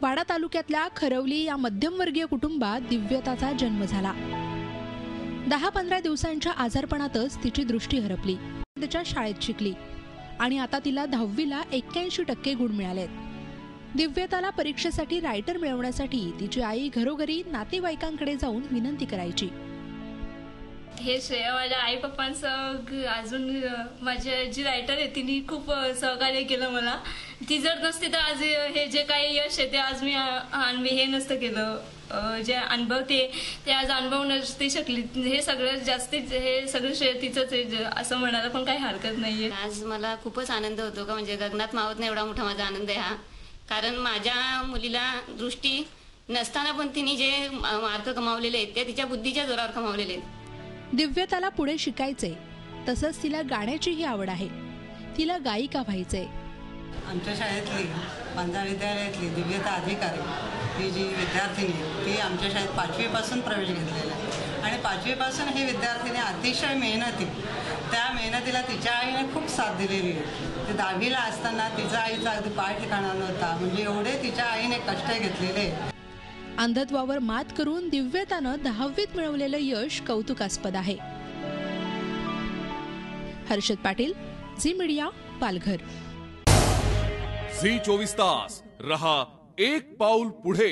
वाडा तालुक्यातल्या खरवली या मध्यमवर्गीय कुटुंबात दिव्यताचा जन्म झाला। 10-15 दिवसांच्या आजारपणातच तिची दृष्टी हरपली। तिच्या शाळेत शिकली आणि आता तिला 10वीला 81% गुण मिळालेत। दिव्यताला परीक्षेसाठी रायटर मिळवण्यासाठी तिची आई घरोघरी नातेवाईकांकडे जाऊन विनंती करायची। हे श्रेय माझ्या आई पप्पांचं, अजून माझी जी रायटर आहे तिने खूप सहकार्य केलं मला। ती जर नसती तर आज हे जे काही यश आहे ते आज मी हे नसतं केलं। जे अनुभव ते आज अनुभव नसते शकली। हे सगळं जास्तीत हे सगळं श्रेय तिचंच आहे असं म्हणायला पण काही हरकत नाहीये। आज मला खूपच आनंद होतो का म्हणजे गगनात मावत नाही एवढा मोठा माझा आनंद आहे हा। कारण माझ्या मुलीला दृष्टी नसताना पण तिने जे मार्क कमावलेले आहेत ते तिच्या बुद्धीच्या जोरावर कमावलेले आहेत। दिव्यताला पुढे शिकायचे, तसंच तिला गाण्याचीही आवड आहे। तिला गायिका व्हायचंय। आमच्या शाळेतली बांधा विद्यालयातली दिव्यता अधिकारी ही जी विद्यार्थिनी ती आमच्या शाळेत 5वी पासून प्रवेश घेतलेला आहे आणि 5वी पासून ही विद्यार्थिनी अतिशय मेहनती, त्या मेहनतीला तिच्या आईने खूप साथ दिलेली आहे। ते 10वीला असताना तिचा आईचा अगदी पाय ठिकाणा नव्हता, म्हणजे एवढे तिच्या आईने कष्ट घेतलेले। अंधत्वावर मात करून दिव्यतानं 10वीत मिळवलेलं यश कौतुकास्पद आहे। हर्षद पाटील, झी मीडिया, पालघर। झी 24 तास रहा एक पाऊल पुढे।